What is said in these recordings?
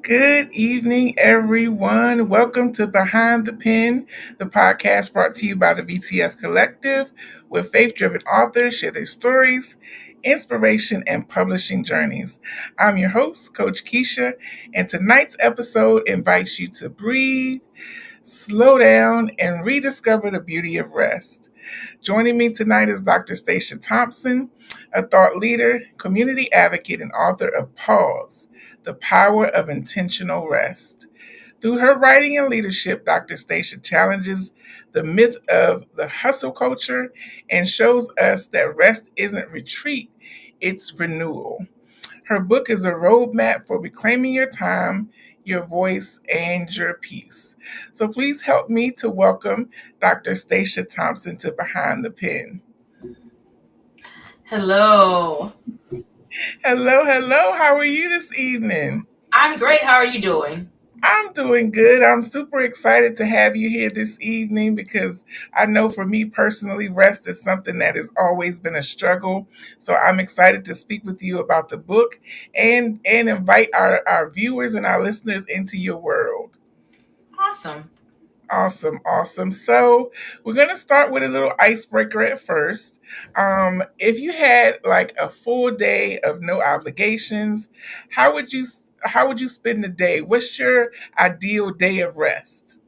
Good evening, everyone. Welcome to Behind the Pen, the podcast brought to you by the VTF Collective, where faith driven authors share their stories, inspiration, and publishing journeys. I'm your host, Coach Kesha, and tonight's episode invites you to breathe, slow down, and rediscover the beauty of rest. Joining me tonight is Dr. Stacia Thompson, a thought leader, community advocate, and author of Pause, The Power of Intentional Rest. Through her writing and leadership, Dr. Stacia challenges the myth of the hustle culture and shows us that rest isn't retreat, it's renewal. Her book is a roadmap for reclaiming your time, your voice, and your peace. So please help me to welcome Dr. Stacia Thompson to Behind the Pen. Hello. Hello, hello. How are you this evening? I'm great. How are you doing? I'm doing good. I'm super excited to have you here this evening because I know for me personally, rest is something that has always been a struggle. So I'm excited to speak with you about the book and invite our viewers and our listeners into your world. Awesome. Awesome, awesome. So we're gonna start with a little icebreaker at first. If you had like a full day of no obligations, how would you spend the day? What's your ideal day of rest?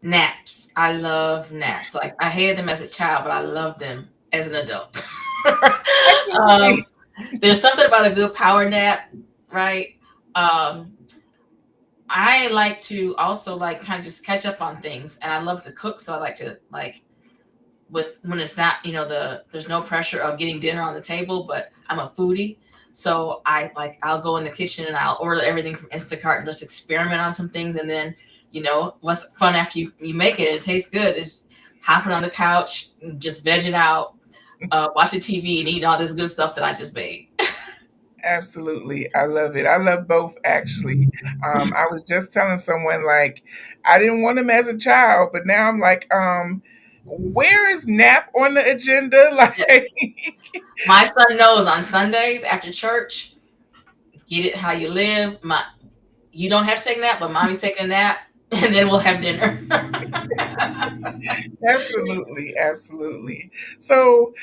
Naps. I love naps. Like I hated them as a child, but I love them as an adult. um, Absolutely. there's something about a good power nap, right? Um, I like to also like kind of just catch up on things, and I love to cook, so I like to like with when it's not there's no pressure of getting dinner on the table, but I'm a foodie. So I'll go in the kitchen and I'll order everything from Instacart and just experiment on some things, and then what's fun after you make it, it tastes good, is hopping on the couch, just vegging out, watching TV and eating all this good stuff that I just made. Absolutely. I love it. I love both actually. I was just telling someone like I didn't want them as a child, but now I'm like, where is nap on the agenda? Like Yes. My son knows on Sundays after church, get it how you live. You don't have to take a nap, but mommy's taking a nap, and then we'll have dinner. absolutely, absolutely. So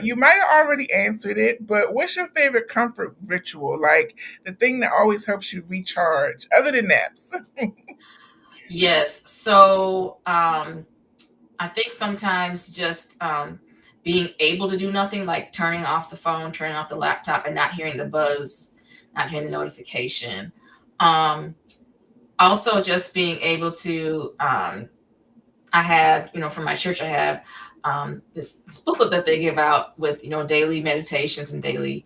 you might have already answered it, but what's your favorite comfort ritual? Like the thing that always helps you recharge, other than naps? Yes. So I think sometimes just being able to do nothing, like turning off the phone, turning off the laptop, and not hearing the buzz, not hearing the notification. Um, Also, just being able to, I have, from my church, I have this booklet that they give out with, daily meditations and daily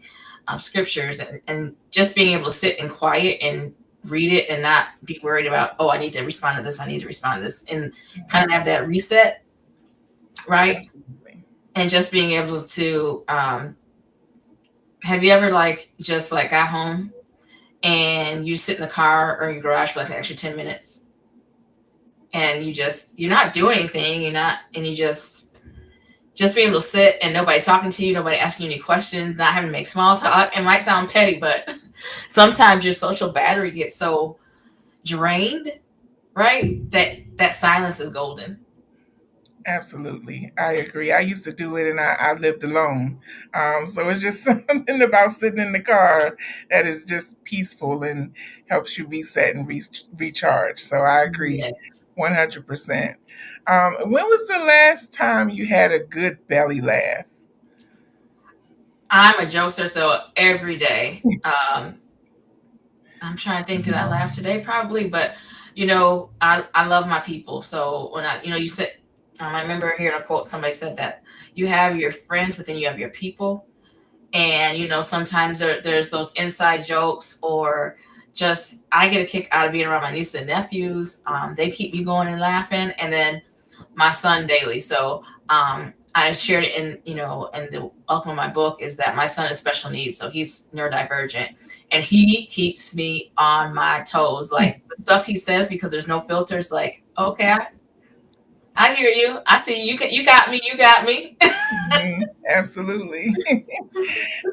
scriptures, and just being able to sit in quiet and read it and not be worried about, oh, I need to respond to this, I need to respond to this, and kind of have that reset, right? Absolutely. And just being able to, have you ever like just like got home and you sit in the car or in your garage for like an extra 10 minutes and you're not doing anything, you're not, and you just being able to sit and nobody talking to you, nobody asking you any questions, not having to make small talk. It might sound petty, but sometimes your social battery gets so drained, right? That silence is golden. Absolutely. I agree. I used to do it and I lived alone. So it's just something about sitting in the car that is just peaceful and helps you reset and recharge. So I agree Yes. 100%. When was the last time you had a good belly laugh? I'm a jokester, so every day. I'm trying to think, did I laugh today? Probably, but I love my people. So when you said, I remember hearing a quote, somebody said that you have your friends, but then you have your people. And, sometimes there's those inside jokes, or just, I get a kick out of being around my nieces and nephews. They keep me going and laughing. And then my son daily. So, I shared it in the welcome of my book, is that my son is special needs. So he's neurodivergent, and he keeps me on my toes. Like the stuff he says, because there's no filters, like, okay, I hear you. I see you. You got me. You got me. Absolutely.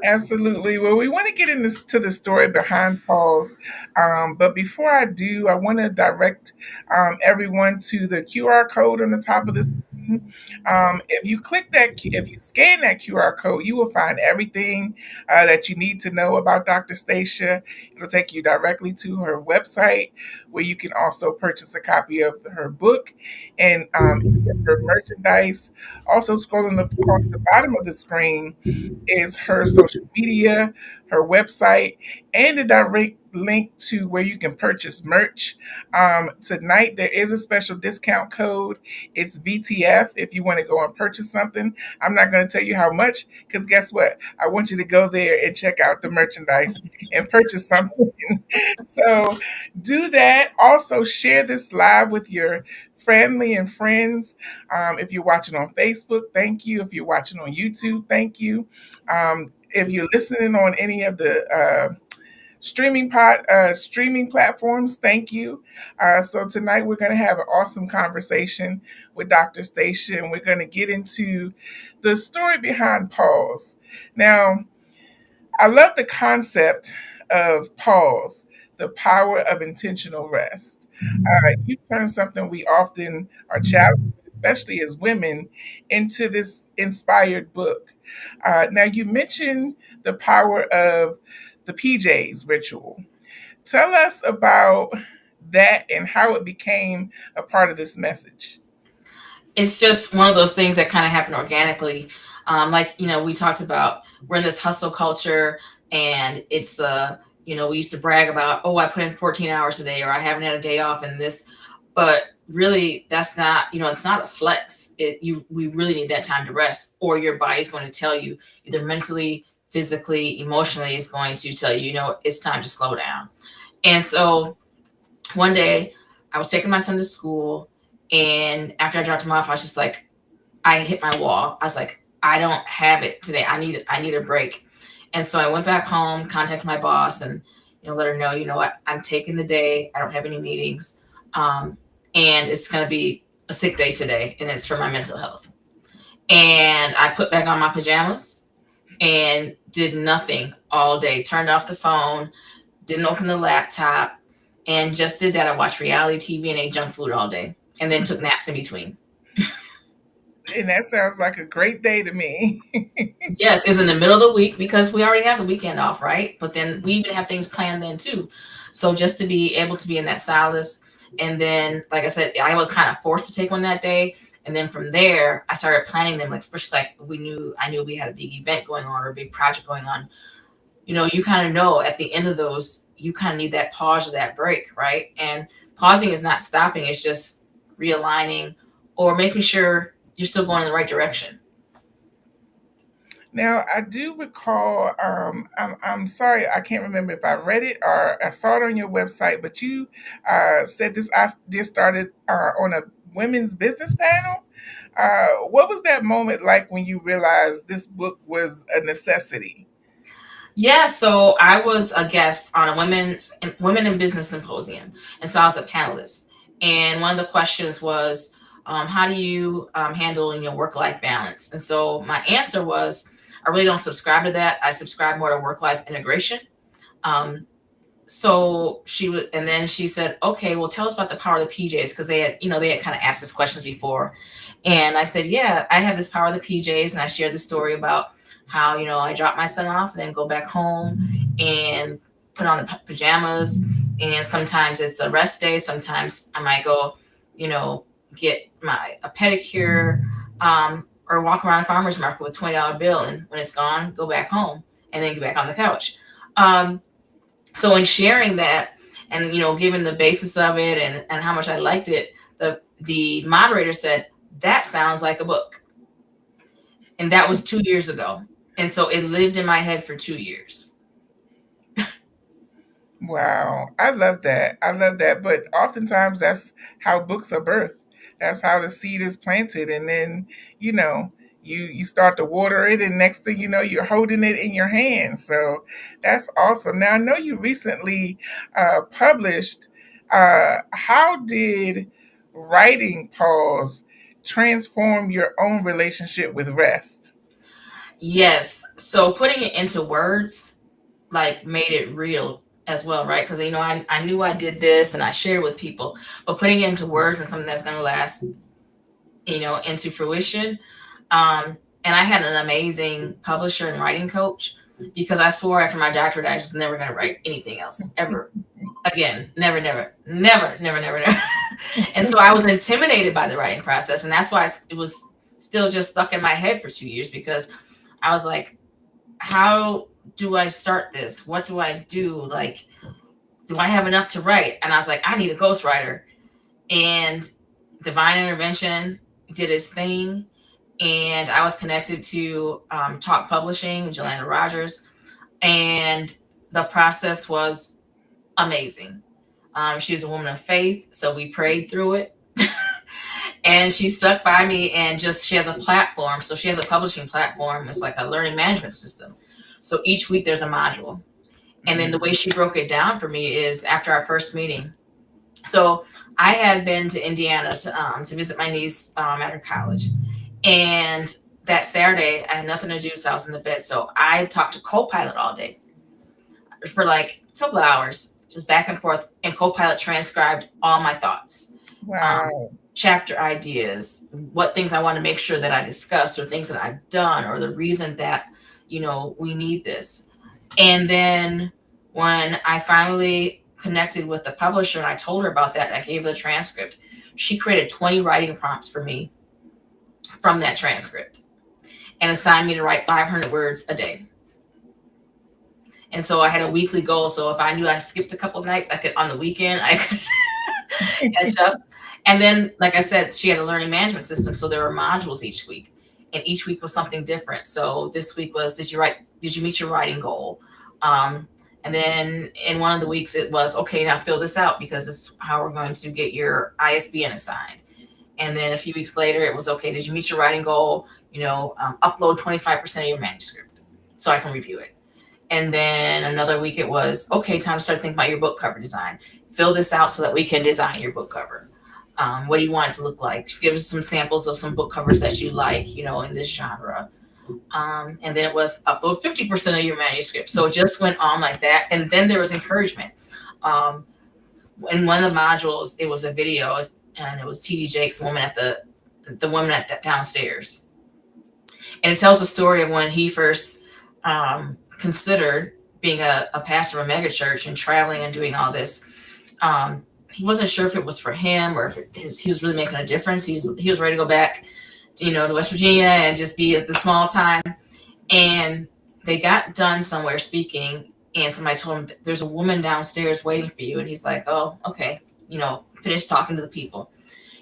Absolutely. Well, we want to get into the story behind Paul's, but before I do, I want to direct everyone to the QR code on the top of the screen. If you click that, if you scan that QR code, you will find everything that you need to know about Dr. Stacia. It'll take you directly to her website, where you can also purchase a copy of her book and her merchandise. Also, scrolling across the bottom of the screen is her social media, her website, and a direct link to where you can purchase merch. Tonight, there is a special discount code. It's VTF if you want to go and purchase something. I'm not going to tell you how much because guess what? I want you to go there and check out the merchandise and purchase something. So do that. Also, share this live with your family and friends. If you're watching on Facebook, thank you. If you're watching on YouTube, thank you. If you're listening on any of the streaming platforms, thank you. So tonight we're going to have an awesome conversation with Dr. Stacia, and we're going to get into the story behind pause. Now, I love the concept of pause, the power of intentional rest. You turn something we often are challenged, especially as women, into this inspired book. Now, you mentioned the power of the PJs ritual. Tell us about that and how it became a part of this message. It's just one of those things that kind of happen organically. Like, we talked about, we're in this hustle culture, and it's we used to brag about, oh, I put in 14 hours a day, or I haven't had a day off in this, but really that's not, it's not a flex. We really need that time to rest, or your body's going to tell you, either mentally, physically, emotionally, is going to tell you, it's time to slow down. And so one day I was taking my son to school, and after I dropped him off, I was just like, I hit my wall. I was like, I don't have it today. I need a break. And so I went back home, contacted my boss, and let her know, what, I'm taking the day. I don't have any meetings, and it's going to be a sick day today, and it's for my mental health. And I put back on my pajamas and did nothing all day. Turned off the phone, didn't open the laptop, and just did that. I watched reality TV and ate junk food all day, and then took naps in between. And that sounds like a great day to me. Yes, it was in the middle of the week because we already have the weekend off, right? But then we even have things planned then too. So just to be able to be in that solace, and then, like I said, I was kind of forced to take one that day. And then from there, I started planning them, like especially like I knew we had a big event going on or a big project going on. You kind of know at the end of those, you kind of need that pause or that break, right? And pausing is not stopping; it's just realigning or making sure you're still going in the right direction. Now, I do recall, I'm sorry, I can't remember if I read it or I saw it on your website, but you said this started on a women's business panel. What was that moment like when you realized this book was a necessity? Yeah, so I was a guest on a women in business symposium, and so I was a panelist. And one of the questions was, how do you handle work life balance? And so my answer was, I really don't subscribe to that. I subscribe more to work life integration. Um, so she would, and then she said, okay, well, tell us about the power of the PJs, because they had kind of asked us questions before. And I said, yeah, I have this power of the PJs. And I shared the story about how, I drop my son off and then go back home and put on the pajamas. And sometimes it's a rest day. Sometimes I might go, you know, get a pedicure, or walk around a farmer's market with $20 bill. And when it's gone, go back home and then get back on the couch. So in sharing that, and given the basis of it, and how much I liked it, the moderator said, that sounds like a book. And that was 2 years ago. And so it lived in my head for 2 years. Wow, I love that. I love that. But oftentimes that's how books are birthed. That's how the seed is planted, and then you know you start to water it, and next thing you know, you're holding it in your hand. So that's awesome. Now I know you recently published. How did writing pause transform your own relationship with rest? Yes. So putting it into words like made it real as well, right? Because I knew I did this and I shared with people, but putting it into words and something that's going to last, into fruition. And I had an amazing publisher and writing coach because I swore after my doctorate I was never going to write anything else ever again. Never, never, never, never, never, never. And so I was intimidated by the writing process, and that's why it was still just stuck in my head for 2 years because I was like, how do I start this? What do I do? Like, do I have enough to write? And I was like, I need a ghostwriter. And divine intervention did its thing. And I was connected to Talk Publishing, Jelena Rogers. And the process was amazing. She's a woman of faith, so we prayed through it. And she stuck by me and she has a platform. So she has a publishing platform. It's like a learning management system. So each week there's a module. And then the way she broke it down for me is after our first meeting. So I had been to Indiana to visit my niece at her college. And that Saturday, I had nothing to do, so I was in the bed. So I talked to Copilot all day for like a couple of hours, just back and forth. And Copilot transcribed all my thoughts, Wow. chapter ideas, what things I want to make sure that I discuss, or things that I've done, or the reason that, we need this. And then when I finally connected with the publisher and I told her about that, I gave her the transcript. She created 20 writing prompts for me from that transcript and assigned me to write 500 words a day. And so I had a weekly goal. So if I knew I skipped a couple of nights, I could, on the weekend, I could catch up. And then, like I said, she had a learning management system. So there were modules each week, and each week was something different. So this week was, did you meet your writing goal? And then in one of the weeks it was, okay, now fill this out because this is how we're going to get your ISBN assigned. And then a few weeks later it was, okay, did you meet your writing goal? Upload 25% of your manuscript so I can review it. And then another week it was, okay, time to start thinking about your book cover design. Fill this out so that we can design your book cover. What do you want it to look like? Give us some samples of some book covers that you like, in this genre. And then it was upload 50% of your manuscript. So it just went on like that. And then there was encouragement. In one of the modules, it was a video, and it was TD Jakes, the woman at downstairs. And it tells the story of when he first considered being a pastor of a mega church and traveling and doing all this. He wasn't sure if it was for him or if he was really making a difference. He was ready to go back to West Virginia and just be at the small time. And they got done somewhere speaking, and somebody told him, there's a woman downstairs waiting for you. And he's like, oh, okay, finish talking to the people.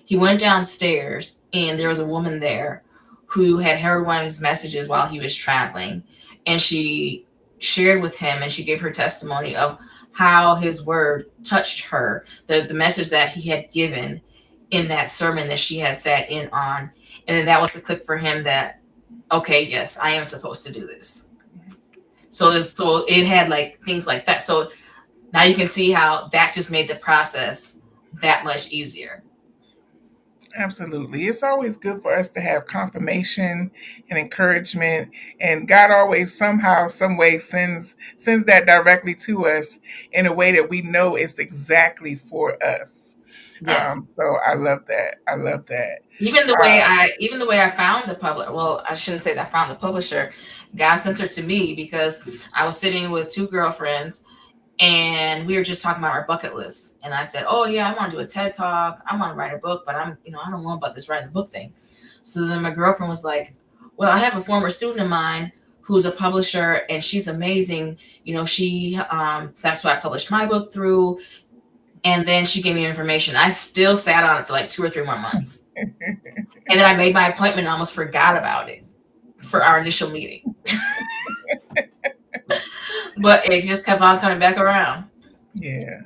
He went downstairs, and there was a woman there who had heard one of his messages while he was traveling. And she shared with him, and she gave her testimony of how his word touched her, the message that he had given in that sermon that she had sat in on. And then that was the click for him that, okay, yes, I am supposed to do this. So it had like things like that. So now you can see how that just made the process that much easier. Absolutely. It's always good for us to have confirmation and encouragement, and God always somehow, some way sends that directly to us in a way that we know is exactly for us. Yes. So I love that. I love that. Even the way I found the well, I shouldn't say that I found the publisher. God sent her to me because I was sitting with two girlfriends and we were just talking about our bucket list. And I said, oh yeah, I want to do a TED talk. I want to write a book, but I don't know about this writing the book thing. So then my girlfriend was like, well, I have a former student of mine who's a publisher and she's amazing. That's who I published my book through. And then she gave me information. I still sat on it for like 2 or 3 more months. And then I made my appointment and almost forgot about it for our initial meeting. But it just kept on coming back around. Yeah.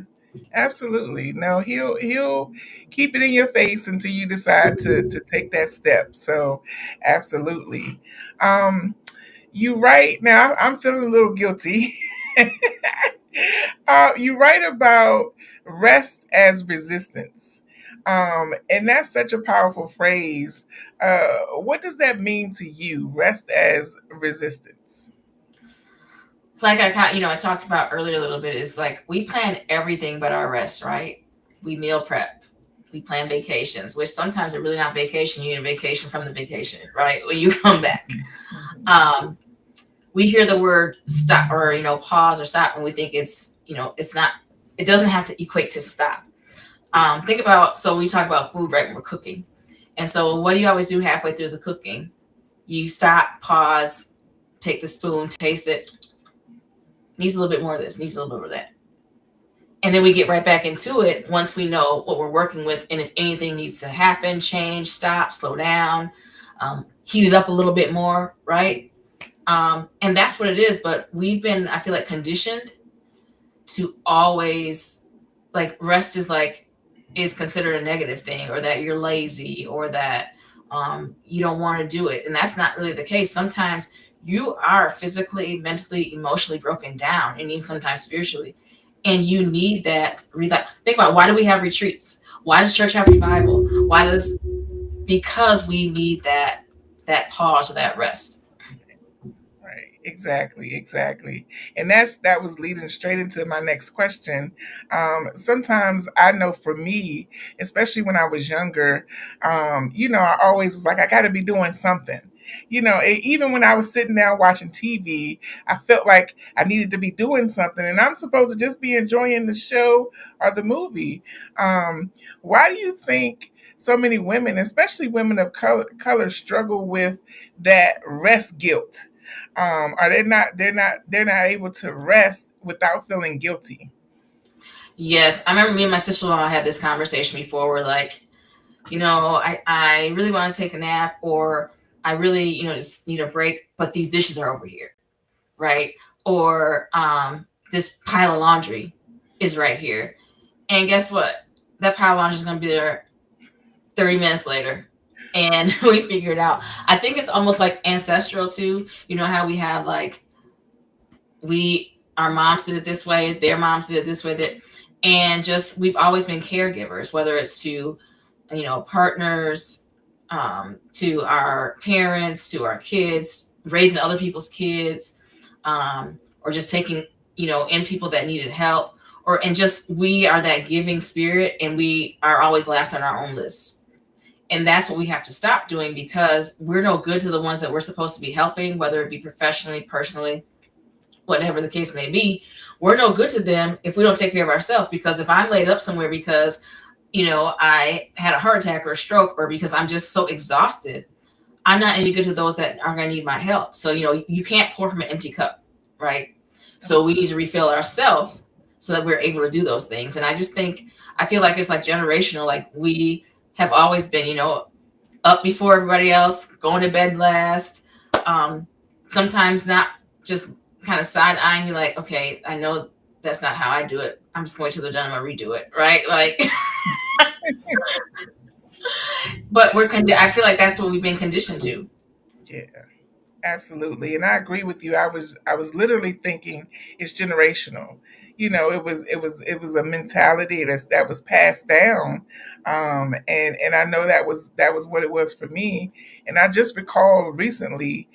Absolutely. No, he'll keep it in your face until you decide to take that step. So absolutely. You write now, I'm feeling a little guilty. You write about rest as resistance. And that's such a powerful phrase. What does that mean to you? Rest as resistance. Like I kind, I talked about earlier a little bit, is like we plan everything but our rest, right? We meal prep, we plan vacations, which sometimes are really not vacation. You need a vacation from the vacation, right? When you come back, Mhm. um, we hear the word stop, or pause or stop, and we think it's not. It doesn't have to equate to stop. Think about, so we talk about food, right? We're cooking, and so what do you always do halfway through the cooking? You stop, pause, take the spoon, taste it. Needs a little bit more of this. Needs a little bit of that. And then we get right back into it once we know what we're working with, and if anything needs to happen, change, stop, slow down, heat it up a little bit more, right? And that's what it is. But we've been, I feel like, conditioned to always, like, rest is considered a negative thing, or that you're lazy, or that you don't want to do it. And that's not really the case. Sometimes you are physically, mentally, emotionally broken down, and even sometimes spiritually, and you need that think about, why do we have retreats? Why does church have revival? Why does Because we need that pause or that rest. Right. Exactly. Exactly. And that was leading straight into my next question. Sometimes I know for me, especially when I was younger, I always was like, I got to be doing something. Even when I was sitting down watching TV, I felt like I needed to be doing something, and I'm supposed to just be enjoying the show or the movie. Why do you think so many women, especially women of color struggle with that rest guilt? Are they're not able to rest without feeling guilty? Yes, I remember me and my sister-in-law had this conversation before. We're like, I really want to take a nap, or I really, just need a break, but these dishes are over here, right? Or this pile of laundry is right here. And guess what? That pile of laundry is going to be there 30 minutes later. And we figured it out. I think it's almost like ancestral too. You know how we have, like, our moms did it this way, their moms did it this way, and just, we've always been caregivers, whether it's to, partners, to our parents, to our kids, raising other people's kids, or just taking, in people that needed help, and just, we are that giving spirit, and we are always last on our own lists. And that's what we have to stop doing, because we're no good to the ones that we're supposed to be helping, whether it be professionally, personally, whatever the case may be. We're no good to them if we don't take care of ourselves. Because if I'm laid up somewhere because, I had a heart attack or a stroke, or because I'm just so exhausted, I'm not any good to those that are going to need my help. So, you can't pour from an empty cup, right? So we need to refill ourselves so that we're able to do those things. And I feel like it's like generational. Like, we have always been, up before everybody else, going to bed last. Um, Sometimes not, just kind of side eyeing me, like, okay, I know that's not how I do it. I'm just going to the done, I'm gonna redo it, right? Like, but I feel like that's what we've been conditioned to. Yeah, absolutely. And I agree with you. I was literally thinking it's generational. It was a mentality that was passed down. And I know that was what it was for me. And I just recall recently,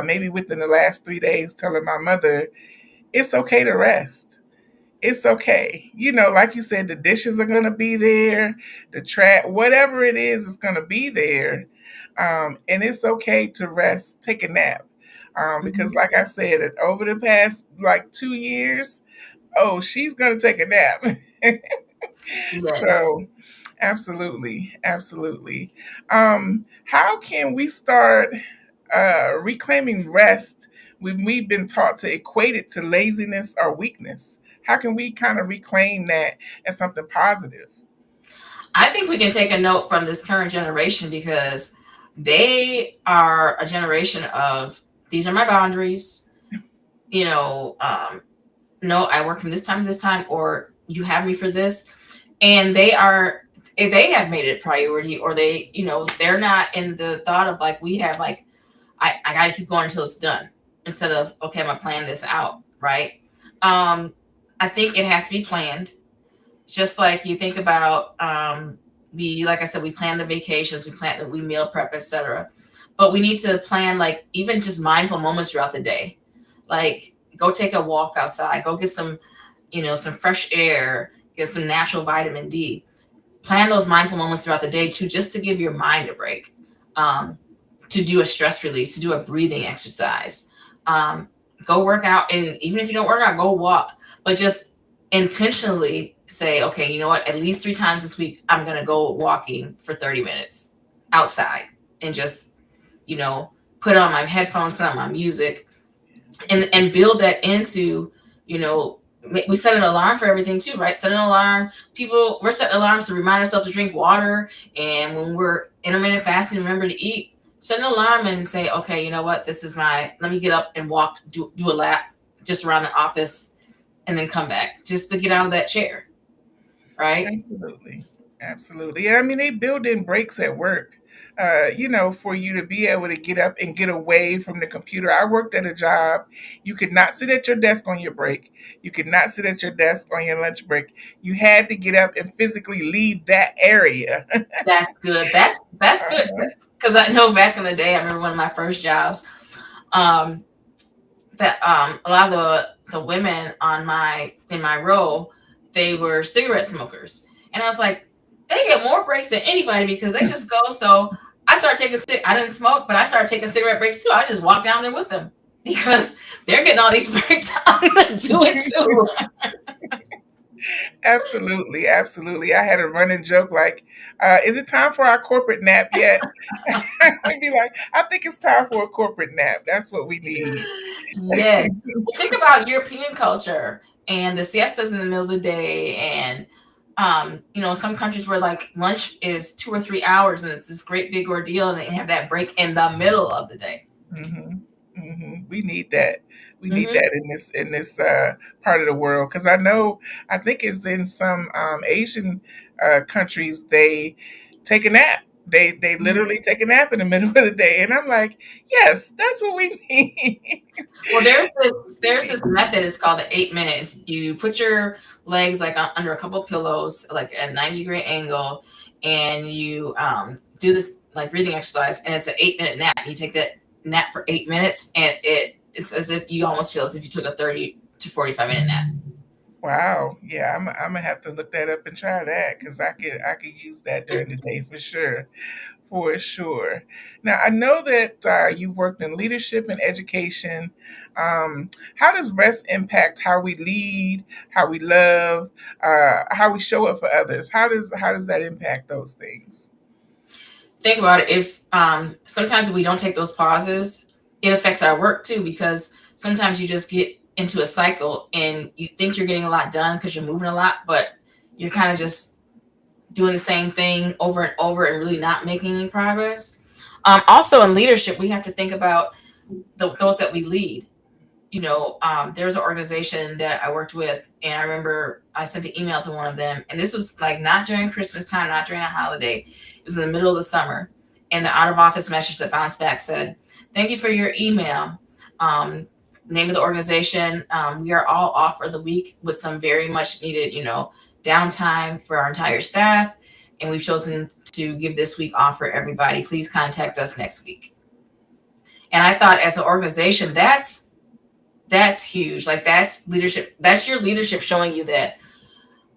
maybe within the last 3 days, telling my mother it's okay to rest. It's okay. Like you said, the dishes are gonna be there, the trash, whatever it is gonna be there. And it's okay to rest, take a nap. Because Mhm. like I said, over the past like 2 years, oh, she's gonna take a nap. Yes. So absolutely, absolutely. How can we start reclaiming rest when we've been taught to equate it to laziness or weakness? How can we kind of reclaim that as something positive? I think we can take a note from this current generation, because they are a generation of, these are my boundaries, you know, um, no, I work from this time to this time, or you have me for this. And if they have made it a priority, or they're not in the thought of, like, we have, like, I gotta keep going until it's done, instead of, okay, I'm gonna plan this out, right? Um, I think it has to be planned. Just like you think about, we, like I said, we plan the vacations, we plan that we meal prep, etc. But we need to plan like even just mindful moments throughout the day. Like go take a walk outside, go get some, some fresh air, get some natural vitamin D. Plan those mindful moments throughout the day too, just to give your mind a break. Um, to do a stress release, to do a breathing exercise. Um, Go work out, and even if you don't work out, go walk. But just intentionally say, okay, you know what? At least 3 times this week, I'm gonna go walking for 30 minutes outside, and just you know put on my headphones, put on my music, and build that into you know we set an alarm for everything too, right? Set an alarm. We're setting alarms to remind ourselves to drink water, and when we're intermittent fasting, remember to eat. Set an alarm and say, okay, you know what, this is my let me get up and walk, do a lap just around the office, and then come back just to get out of that chair, right? Absolutely. Absolutely. Yeah, I mean, they build in breaks at work, for you to be able to get up and get away from the computer. I worked at a job. You could not sit at your desk on your break. You could not sit at your desk on your lunch break. You had to get up and physically leave that area. That's good. That's good, because I know back in the day, I remember one of my first jobs, um, that a lot of the women on my in my row, they were cigarette smokers, and I was like, they get more breaks than anybody because they just go. So I started taking I didn't smoke, but I started taking cigarette breaks too. I just walked down there with them because they're getting all these breaks. I'm gonna do it too. Absolutely, absolutely. I had a running joke like, "Is it time for our corporate nap yet?" I'd be like, "I think it's time for a corporate nap. That's what we need." Yes. Well, think about European culture and the siestas in the middle of the day, and some countries where like lunch is 2 or 3 hours, and it's this great big ordeal, and they have that break in the middle of the day. Hmm. We need that. We need Hmm. that in this part of the world because I think it's in some Asian countries they take a nap. They literally take a nap in the middle of the day, and I'm like, yes, that's what we need. Well, there's this method. It's called the 8 minutes. You put your legs like under a couple pillows, like at a 90-degree angle, and you do this like breathing exercise, and it's an 8 minute nap. You take that nap for 8 minutes, and it's as if you almost feel as if you took a 30 to 45 minute nap. Wow, yeah, I'm gonna have to look that up and try that because I could use that during the day for sure. For sure. Now, I know that you've worked in leadership and education. How does rest impact how we lead, how we love, how we show up for others? How does that impact those things? Think about it. If sometimes if we don't take those pauses, it affects our work too, because sometimes you just get into a cycle and you think you're getting a lot done because you're moving a lot, but you're kind of just doing the same thing over and over and really not making any progress. Also, in leadership, we have to think about those that we lead. There's an organization that I worked with, and I remember I sent an email to one of them, and this was like not during Christmas time, not during a holiday. It was in the middle of the summer, and the out of office message that bounced back said, "Thank you for your email. Um, Name of the organization. We are all off for the week with some very much needed, downtime for our entire staff, and we've chosen to give this week off for everybody. Please contact us next week." And I thought, as an organization, that's huge. Like that's leadership. That's your leadership showing you that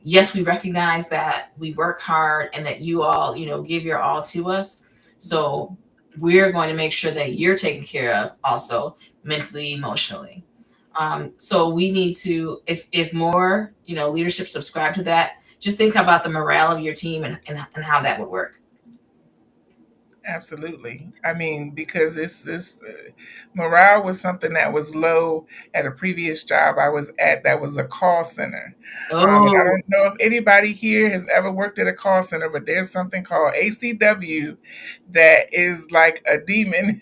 yes, we recognize that we work hard and that you all, give your all to us. So we're going to make sure that you're taken care of also mentally, emotionally. So we need to, if more, leadership subscribe to that, just think about the morale of your team and how that would work. Absolutely. I mean, because this morale was something that was low at a previous job I was at. That was a call center, and I Oh, don't know if anybody here has ever worked at a call center, but there's something called ACW that is like a demon.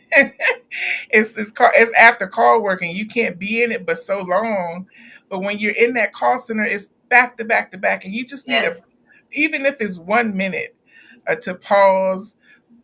It's after call work, and you can't be in it but so long. But when you're in that call center, it's back to back to back, and you just need yes. even if it's 1 minute to pause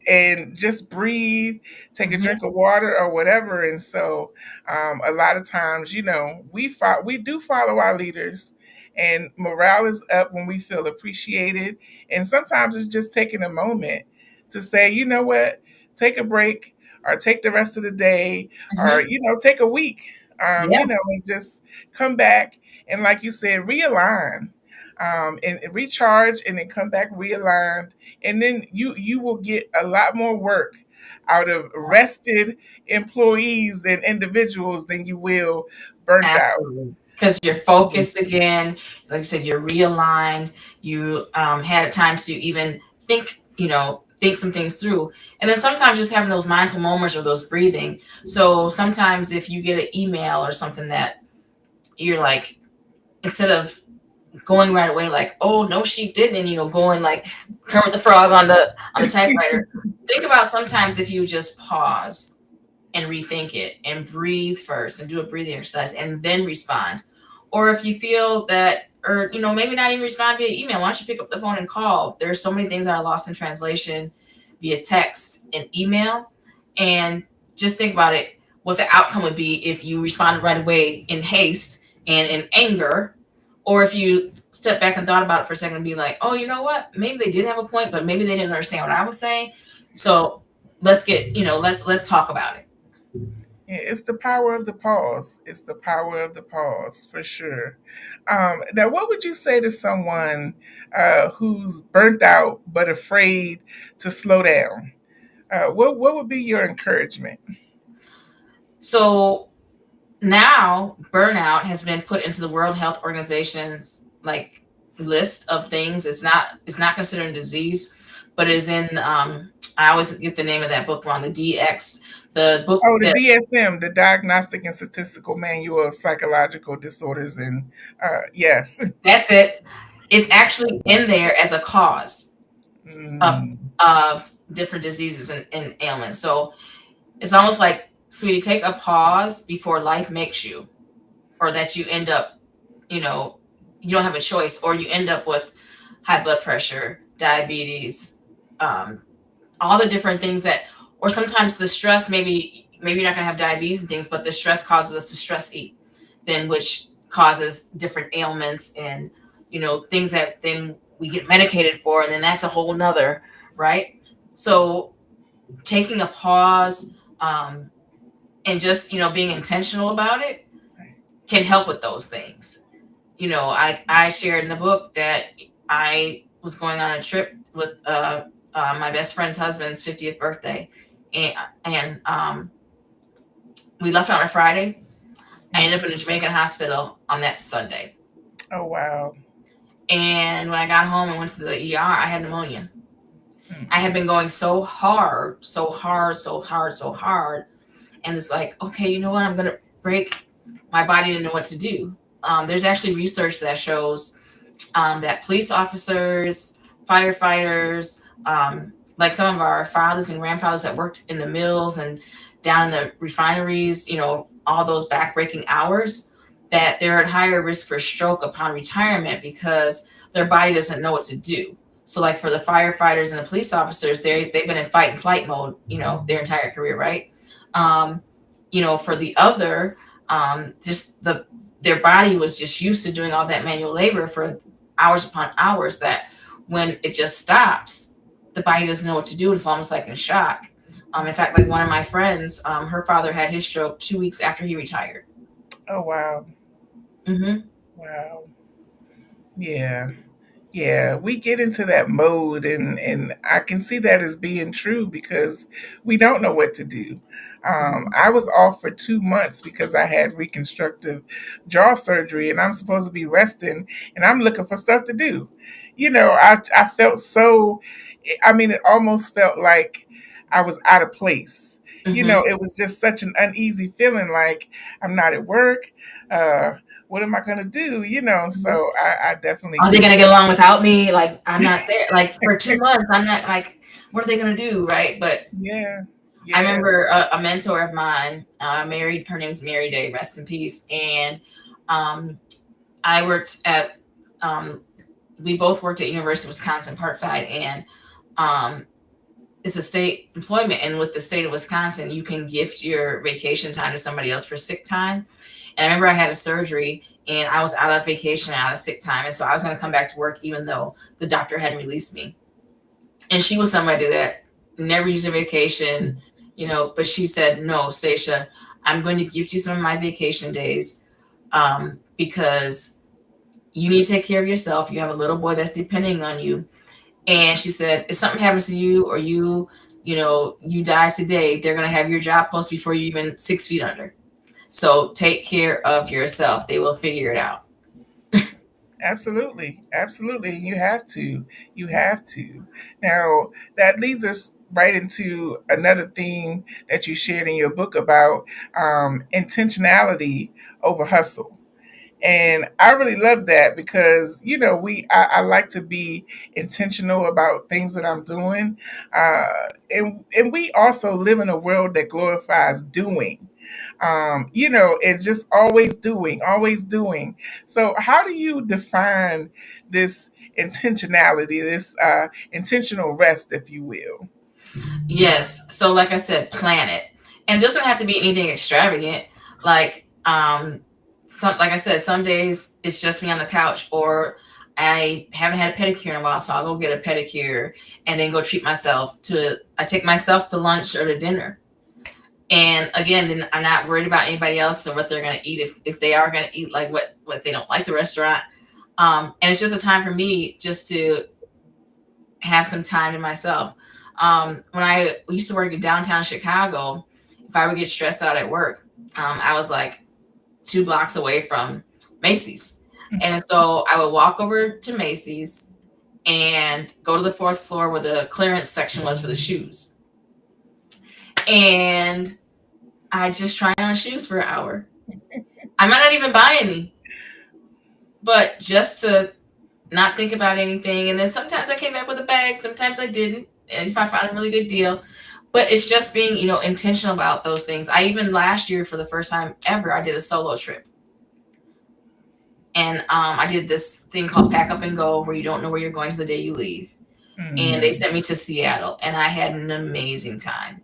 and just breathe, take a Hmm. drink of water or whatever. And so, a lot of times, we do follow our leaders, And morale is up when we feel appreciated. And sometimes it's just taking a moment to say, you know what, take a break, or take the rest of the day, or, Hmm. take a week, Yeah, and just come back and, like you said, realign. And recharge, and then come back realigned, and then you will get a lot more work out of rested employees and individuals than you will burnt out. absolutely. Because you're focused again. Like I said, you're realigned. You had time to even think, think some things through. And then sometimes just having those mindful moments or those breathing. So sometimes if you get an email or something that you're like, instead of going right away, like, oh no, she didn't, and going like Kermit the Frog on the typewriter. Think about sometimes if you just pause and rethink it and breathe first and do a breathing exercise and then respond. Or if you feel that, or maybe not even respond via email, why don't you pick up the phone and call? There's so many things that are lost in translation via text and email. And just think about it, what the outcome would be if you responded right away in haste and in anger, or if you step back and thought about it for a second and be like, oh, you know what? Maybe they did have a point, but maybe they didn't understand what I was saying. So let's talk about it. Yeah, it's the power of the pause. It's the power of the pause for sure. Now, what would you say to someone who's burnt out but afraid to slow down? What would be your encouragement? So now burnout has been put into the World Health Organization's like list of things. It's not considered a disease, but it is in I always get the name of that book wrong, the DX, the book Oh, the that DSM, the Diagnostic and Statistical Manual of Psychological Disorders, and yes. that's it. It's actually in there as a cause of Mm, of different diseases and ailments. So it's almost like, sweetie, take a pause before life makes you, or that you end up, you know, you don't have a choice, or you end up with high blood pressure, diabetes, um, all the different things that, or sometimes the stress, maybe you're not going to have diabetes and things, but the stress causes us to stress eat, then which causes different ailments and things that then we get medicated for, and then that's a whole nother, right? So taking a pause, and just being intentional about it can help with those things. I shared in the book that I was going on a trip with my best friend's husband's 50th birthday, and we left on a Friday. I ended up in a Jamaican hospital on that Sunday, oh wow. and when I got home and went to the ER, I had pneumonia. I Mm, had been going so hard, so hard, so hard, so hard, and it's like, okay, you know what? I'm gonna break. My body didn't know what to do. There's actually research that shows that police officers, firefighters, like some of our fathers and grandfathers that worked in the mills and down in the refineries, all those backbreaking hours, that they're at higher risk for stroke upon retirement because their body doesn't know what to do. So, like for the firefighters and the police officers, they've been in fight and flight mode, their entire career, right? Um, for the other, just their body was just used to doing all that manual labor for hours upon hours, that when it just stops, the body doesn't know what to do. It's almost like in shock. In fact, like one of my friends, her father had his stroke 2 weeks after he retired. oh wow. Hmm. Wow. Yeah. Yeah, we get into that mode, and I can see that as being true because we don't know what to do. I was off for 2 months because I had reconstructive jaw surgery, and I'm supposed to be resting, and I'm looking for stuff to do. I felt so, I mean, it almost felt like I was out of place. Hmm. It was just such an uneasy feeling, like I'm not at work. Uh, what am I going to do? So I definitely Are they get gonna get along without me? Like I'm not there. Like for 2 months, I'm not like. What are they gonna do, right? But Yeah. I Yes. remember a mentor of mine, married. Her name's Mary Day. Rest in peace. And um, I worked at. Um, we both worked at University of Wisconsin Parkside, and um, it's a state employment. And with the state of Wisconsin, you can gift your vacation time to somebody else for sick time. And I remember I had a surgery, and I was out of vacation, out of sick time, and so I was going to come back to work even though the doctor hadn't released me. And she was somebody that never used a vacation, but she said, "No, Stacia, I'm going to give you some of my vacation days, because you need to take care of yourself. You have a little boy that's depending on you." And she said, if something happens to you, or you die today, they're going to have your job post before you even 6 feet under. So take care of yourself. They will figure it out. Absolutely, absolutely. You have to. You have to. Now, that leads us right into another theme that you shared in your book about intentionality over hustle. And I really love that because I like to be intentional about things that I'm doing, and we also live in a world that glorifies doing. And just always doing, always doing. So, how do you define this intentionality, this intentional rest, if you will? Yes. So, like I said, plan it, and it doesn't have to be anything extravagant. Like, like I said, some days it's just me on the couch, or I haven't had a pedicure in a while, so I'll go get a pedicure and then go treat myself to. I take myself to lunch or to dinner, and again, then I'm not worried about anybody else and what they're going to eat, if they are going to eat like what they don't like the restaurant. And it's just a time for me just to have some time to myself. When I used to work in downtown Chicago, if I would get stressed out at work, I was like 2 blocks away from Macy's. And so I would walk over to Macy's and go to the fourth floor where the clearance section was for the shoes. And I just try on shoes for an hour. I might not even buy any, but just to not think about anything. And then sometimes I came back with a bag, sometimes I didn't. And if I found a really good deal, but it's just being, intentional about those things. I even last year, for the first time ever, I did a solo trip. And I did this thing called Pack Up and Go, where you don't know where you're going to the day you leave. And they Mm, sent me to Seattle, and I had an amazing time.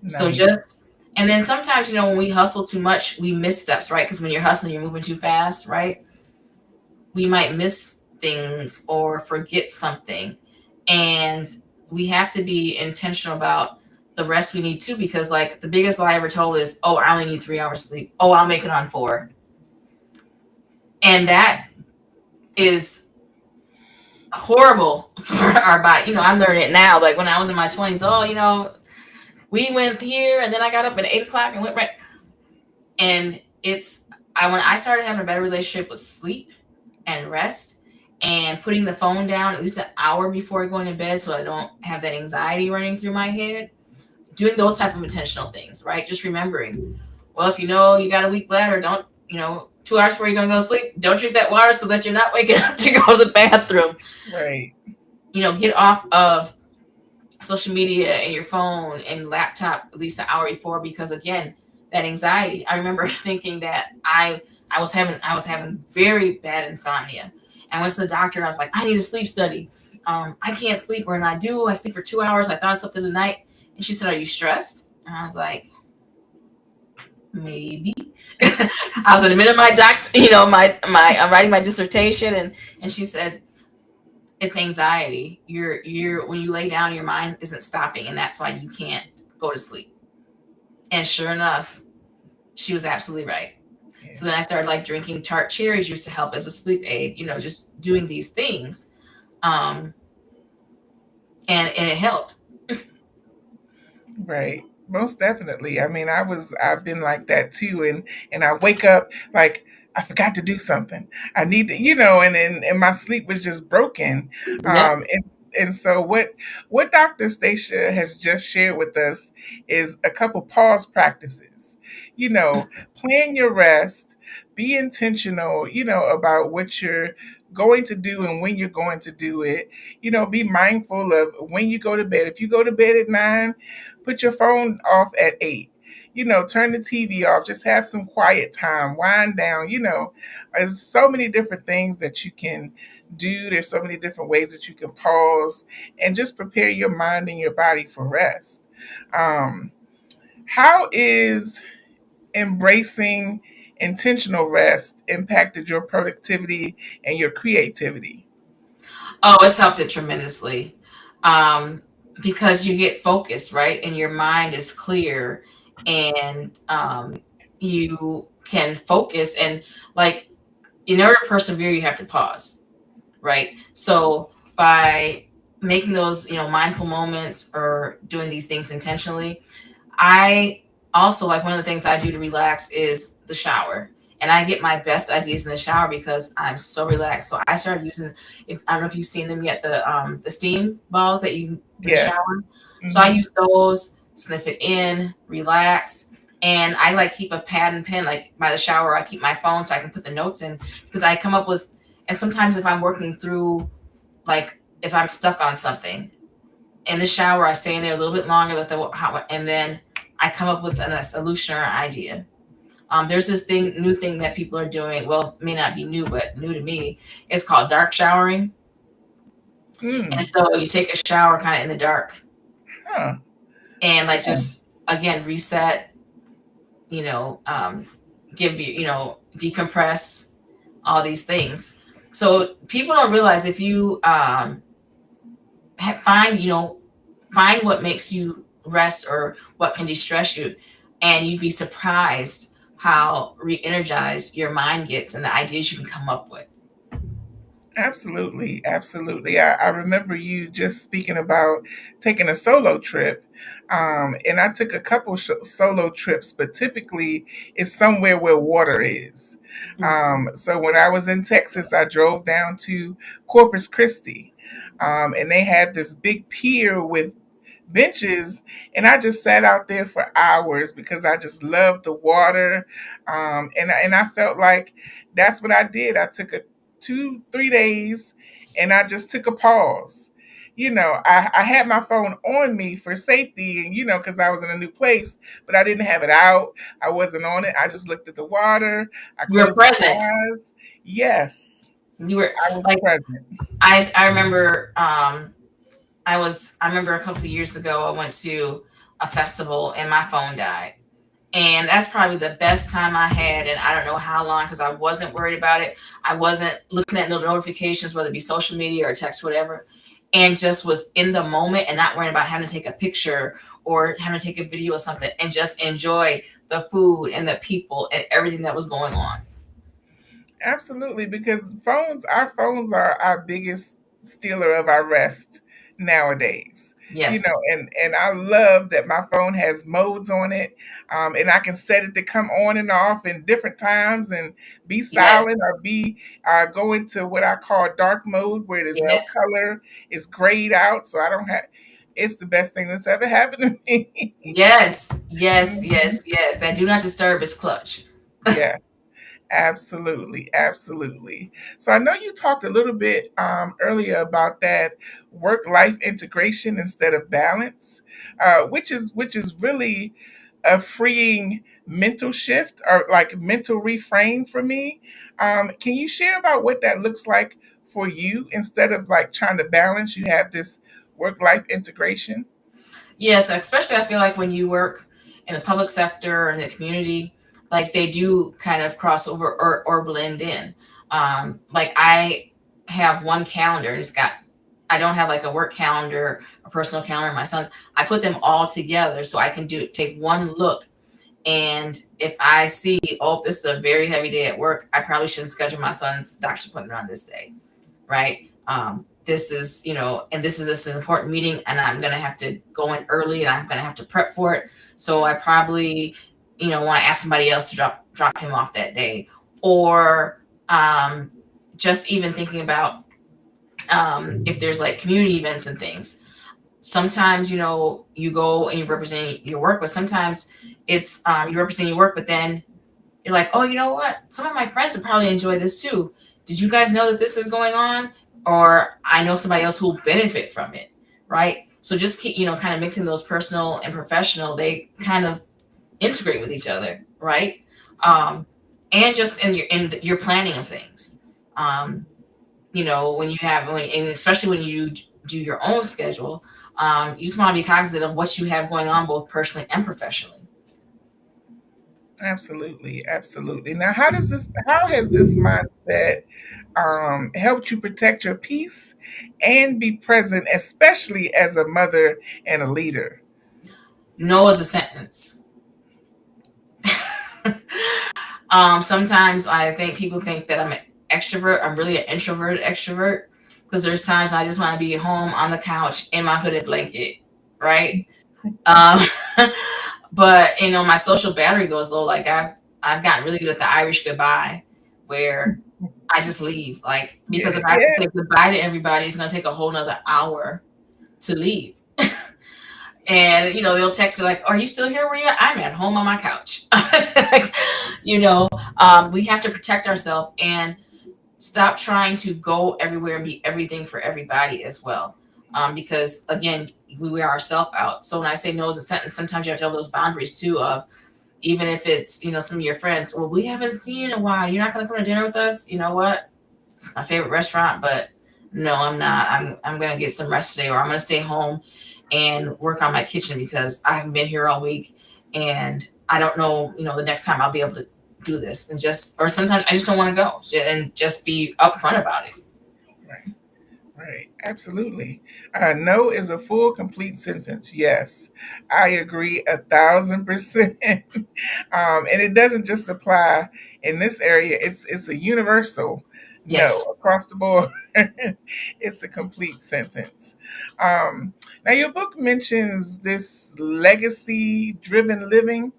So nice. just, and then sometimes, when we hustle too much, we miss steps, right? Because when you're hustling, you're moving too fast, right? We might miss things or forget something. And we have to be intentional about the rest we need too, because like the biggest lie I ever told is, oh, I only need 3 hours sleep. Oh, I'll make it on 4. And that is horrible for our body. I'm learning it now. Like when I was in my 20s, oh, we went here and then I got up at 8 o'clock and went right. And when I started having a better relationship with sleep and rest, and putting the phone down at least an hour before going to bed so I don't have that anxiety running through my head, doing those type of intentional things, right? Just remembering, well, if you know you got a weak bladder, don't, 2 hours before you're going to go to sleep, don't drink that water so that you're not waking up to go to the bathroom. Right. Get off of social media and your phone and laptop at least an hour before, because again, that anxiety. I remember thinking that I was having very bad insomnia. And I went to the doctor and I was like, I need a sleep study. I can't sleep, or I do. I sleep for 2 hours. I thought I slept through the night. And she said, are you stressed? And I was like, maybe. I was in the middle of my I'm writing my dissertation, and she said, it's anxiety. You're when you lay down, your mind isn't stopping, and that's why you can't go to sleep. And sure enough, she was absolutely right. Yeah. So then I started like drinking tart cherries used to help as a sleep aid, just doing these things. Um, and it helped. Right. Most definitely. I mean, I've been like that too, and I wake up like I forgot to do something. I need to, and my sleep was just broken. Yep. And so what Dr. Stacia has just shared with us is a couple pause practices. Plan your rest, be intentional, about what you're going to do and when you're going to do it. Be mindful of when you go to bed. If you go to bed at 9, put your phone off at 8. Turn the TV off. Just have some quiet time. Wind down. There's so many different things that you can do. There's so many different ways that you can pause and just prepare your mind and your body for rest. How is embracing intentional rest impacted your productivity and your creativity? Oh, it's helped it tremendously. Um, because you get focused, right? And your mind is clear, and you can focus. And like, in order to persevere, you have to pause, right? So by making those, mindful moments or doing these things intentionally, I also, like, one of the things I do to relax is the shower. And I get my best ideas in the shower because I'm so relaxed. So I started using, if I don't know if you've seen them yet, the steam balls that you in the Yes. shower. So I Mm-hmm. use those, sniff it in, relax. And I like keep a pad and pen like by the shower. I keep my phone so I can put the notes in because I come up with, and sometimes if I'm working through, like, if I'm stuck on something, in the shower, I stay in there a little bit longer, and then I come up with a solution or idea. There's this new thing that people are doing. Well, it may not be new, but new to me. It's called dark showering, and Mm. so you take a shower kind of in the dark, Huh. and like Huh. just again reset. You know, give you decompress, all these things. So people don't realize if you find find what makes you rest or what can distress you, and you'd be surprised how re-energized your mind gets and the ideas you can come up with. Absolutely, absolutely. I remember you just speaking about taking a solo trip. And I took a couple solo trips, but typically it's somewhere where water is. So when I was in Texas, I drove down to Corpus Christi, and they had this big pier with benches, and I just sat out there for hours because I just loved the water. And I felt like that's what I did. I took a 2 3 days, and I just took a pause. I had my phone on me for safety, and because I was in a new place, but I didn't have it out. I wasn't on it. I just looked at the water. I You were closed my present. eyes. Yes, You were I was like, present. I remember, I remember a couple of years ago I went to a festival and my phone died. And that's probably the best time I had, and I don't know how long, because I wasn't worried about it. I wasn't looking at no notifications, whether it be social media or text, whatever, and just was in the moment and not worrying about having to take a picture or having to take a video or something, and just enjoy the food and the people and everything that was going on. Absolutely, because our phones are our biggest stealer of our rest nowadays. Yes, And I love that my phone has modes on it, and I can set it to come on and off in different times and be yes, silent or be go into what I call dark mode, where there's no yes, color, it's grayed out, so I don't have. It's the best thing that's ever happened to me. yes, yes, Mhm. yes, yes. That do not disturb is clutch. Yes. Absolutely, absolutely. So I know you talked a little bit earlier about that work-life integration instead of balance, which is really a freeing mental shift or like mental reframe for me. Can you share about what that looks like for you instead of like trying to balance? You have this work-life integration. Yes, especially I feel like when you work in the public sector or in the community, like they do kind of cross over or blend in. Like I have one calendar and I don't have like a work calendar, a personal calendar, my son's. I put them all together so I can take one look. And if I see, oh, this is a very heavy day at work, I probably shouldn't schedule my son's doctor's appointment on this day, right? This is, and this is an important meeting, and I'm gonna have to go in early, and I'm gonna have to prep for it. So I probably, want to ask somebody else to drop him off that day, or just even thinking about if there's like community events and things. Sometimes you go and you represent your work, but sometimes it's you represent your work, but then you're like, oh, you know what? Some of my friends would probably enjoy this too. Did you guys know that this is going on? Or I know somebody else who will benefit from it, right? So just keep, kind of mixing those personal and professional. They kind of integrate with each other, right? Um, and just in your planning of things. Um, when you have, and especially when you do your own schedule, you just want to be cognizant of what you have going on, both personally and professionally. Absolutely, absolutely. Now, how has this mindset helped you protect your peace and be present, especially as a mother and a leader? No is a sentence. Sometimes I think people think that I'm an extrovert. I'm really an introverted extrovert because there's times I just want to be home on the couch in my hooded blanket, right? Um, but my social battery goes low. Like I've gotten really good at the Irish goodbye, where I just leave. Like because Yeah, if I have to yeah, say goodbye to everybody, it's gonna take a whole nother hour to leave. And they'll text me like, "Are you still here? Where you at?" I'm at home on my couch. Like, we have to protect ourselves and stop trying to go everywhere and be everything for everybody as well. Because again, we wear ourselves out. So when I say no as a sentence, sometimes you have to have those boundaries too. Of even if it's some of your friends, well, we haven't seen you in a while. You're not going to come to dinner with us. You know what? It's my favorite restaurant, but no, I'm not. I'm gonna get some rest today, or I'm gonna stay home and work on my kitchen because I haven't been here all week, and I don't know, the next time I'll be able to do this, and just or sometimes I just don't want to go, and just be upfront about it. right. Right, absolutely. No is a full, complete sentence. Yes, I agree 1,000%. And it doesn't just apply in this area; it's a universal no Yes, across the board. It's a complete sentence. Um, Now, your book mentions this legacy-driven living.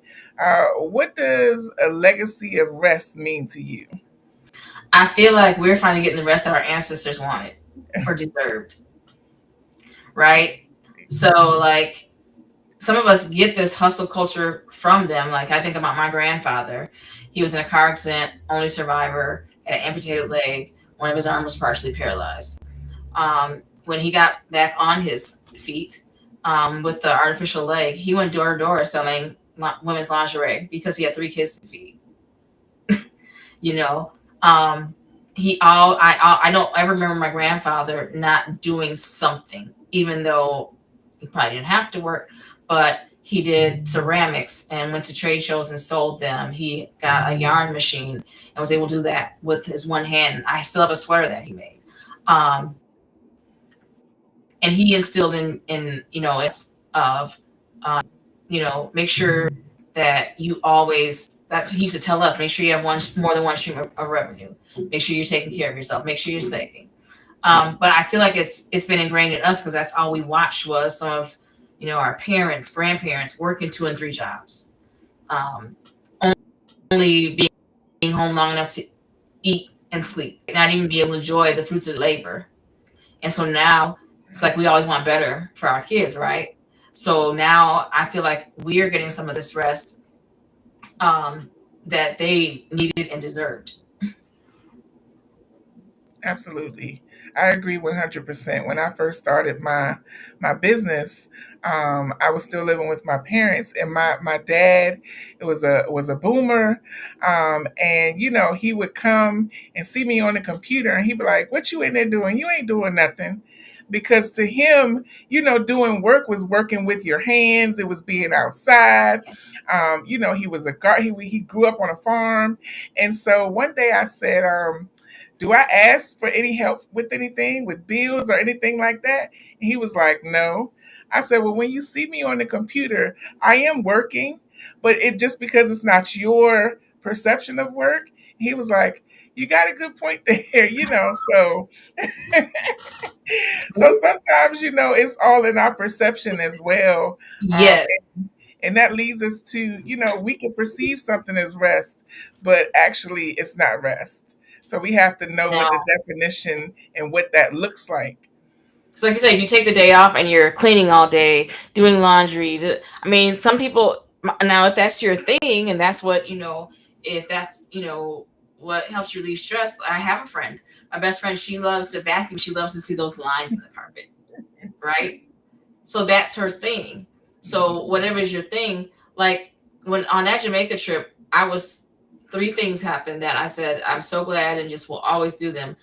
What does a legacy of rest mean to you? I feel like we're finally getting the rest that our ancestors wanted or deserved, right? So like some of us get this hustle culture from them. Like I think about my grandfather. He was in a car accident, only survivor, had an amputated leg, one of his arms was partially paralyzed. When he got back on his feet with the artificial leg, he went door to door selling women's lingerie because he had three kids to feed. You know, um, I don't ever remember my grandfather not doing something, even though he probably didn't have to work, but he did ceramics and went to trade shows and sold them. He got a yarn machine and was able to do that with his one hand. I still have a sweater that he made. Um, and he instilled in of make sure that you always that's what he used to tell us, make sure you have one more than one stream of revenue, make sure you're taking care of yourself, make sure you're saving. But I feel like it's been ingrained in us because that's all we watched was some of our parents, grandparents working two and three jobs, um, only being home long enough to eat and sleep, not even be able to enjoy the fruits of labor. And so now it's like we always want better for our kids, right? So now I feel like we are getting some of this rest um, that they needed and deserved. Absolutely. I agree 100%. When I first started my business, I was still living with my parents, and my dad, it was a boomer, and he would come and see me on the computer, and he'd be like, "What you in there doing? You ain't doing nothing." Because to him, doing work was working with your hands. It was being outside. He was a he grew up on a farm, and so one day I said, do I ask for any help with anything, with bills or anything like that? And he was like, no. I said, well, when you see me on the computer, I am working, but it just because it's not your perception of work. He was like, you got a good point there. So sometimes, it's all in our perception as well. Um, Yes. and that leads us to, we can perceive something as rest, but actually it's not rest. So we have to know what the Now, definition and what that looks like. so like you said, if you take the day off and you're cleaning all day, doing laundry, I mean, some people now, if that's your thing and that's what if that's what helps you relieve stress. I have a friend, my best friend. She loves to vacuum. She loves to see those lines in the carpet, right? So that's her thing. So whatever is your thing, like when on that Jamaica trip, I was three things happened that I said I'm so glad and just will always do them.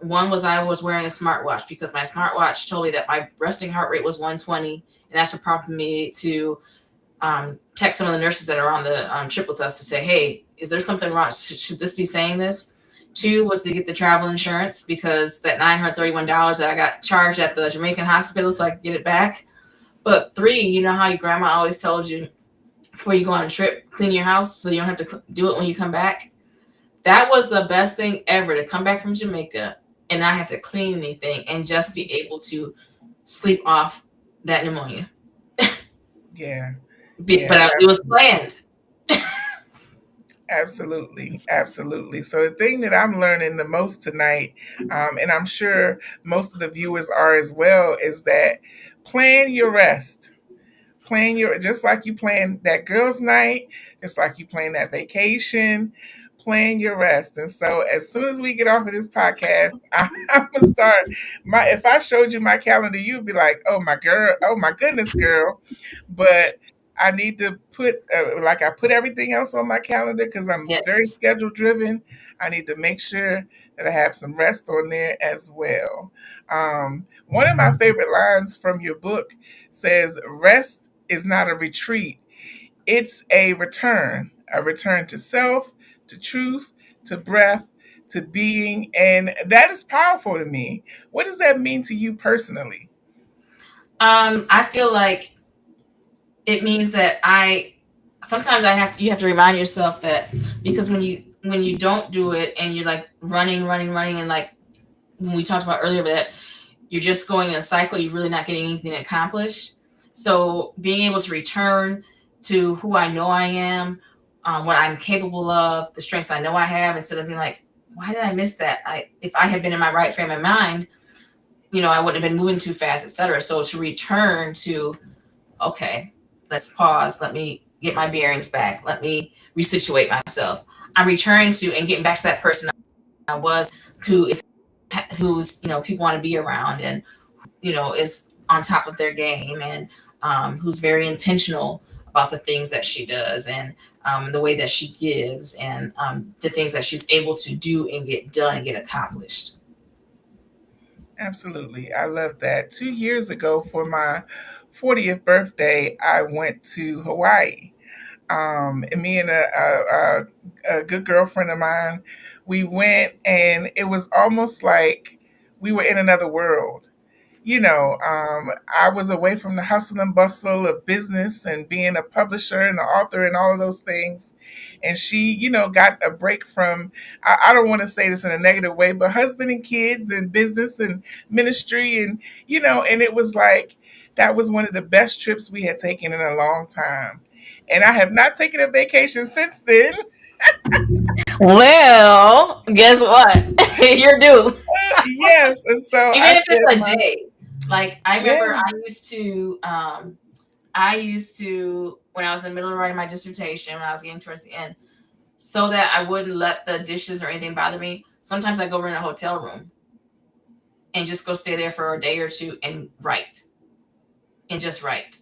One was I was wearing a smartwatch because my smartwatch told me that my resting heart rate was 120, and that's what prompted me to text some of the nurses that are on the trip with us to say, hey, is there something wrong? Should this be saying this? Two was to get the travel insurance because that $931 that I got charged at the Jamaican hospital so I could get it back. But three, you know how your grandma always told you before you go on a trip, clean your house so you don't have to do it when you come back. That was the best thing ever, to come back from Jamaica and not have to clean anything and just be able to sleep off that pneumonia. Yeah. But Yeah. it was planned. Absolutely, absolutely. So the thing that I'm learning the most tonight, and I'm sure most of the viewers are as well, is that plan your rest. Plan your, just like you plan that girls' night, just like you plan that vacation. Plan your rest. And so as soon as we get off of this podcast, I'm gonna start my. If I showed you my calendar, you'd be like, "Oh my girl, oh my goodness, girl." But I need to put like I put everything else on my calendar because I'm very Yes. schedule driven. I need to make sure that I have some rest on there as well. One of my favorite lines from your book says, "Rest is not a retreat; it's a return to self, to truth, to breath, to being," and that is powerful to me. What does that mean to you personally? I feel like it means that I sometimes you have to remind yourself that, because when you don't do it and you're like running, and like when we talked about earlier that you're just going in a cycle, you're really not getting anything accomplished. So being able to return to who I know I am, what I'm capable of, the strengths I know I have, instead of being like, why did I miss that? If I had been in my right frame of mind, I wouldn't have been moving too fast, etc. So to return to, okay, let's pause. Let me get my bearings back. Let me resituate myself. I'm returning to and getting back to that person I was, who is who's people want to be around, and is on top of their game, and who's very intentional about the things that she does, and the way that she gives, and the things that she's able to do and get done and get accomplished. Absolutely. I love that. 2 years ago, for my 40th birthday, I went to Hawaii. And me and a good girlfriend of mine, we went, and it was almost like we were in another world. I was away from the hustle and bustle of business and being a publisher and an author and all of those things. And she, got a break from, I don't want to say this in a negative way, but husband and kids and business and ministry. And it was like, that was one of the best trips we had taken in a long time. And I have not taken a vacation since then. Well, guess what? You're due. Yes. And so Even I if it's said, a day. Like I remember yeah, I used to, when I was in the middle of writing my dissertation, when I was getting towards the end, so that I wouldn't let the dishes or anything bother me, sometimes I go rent a hotel room and just go stay there for a day or two and write, and just write.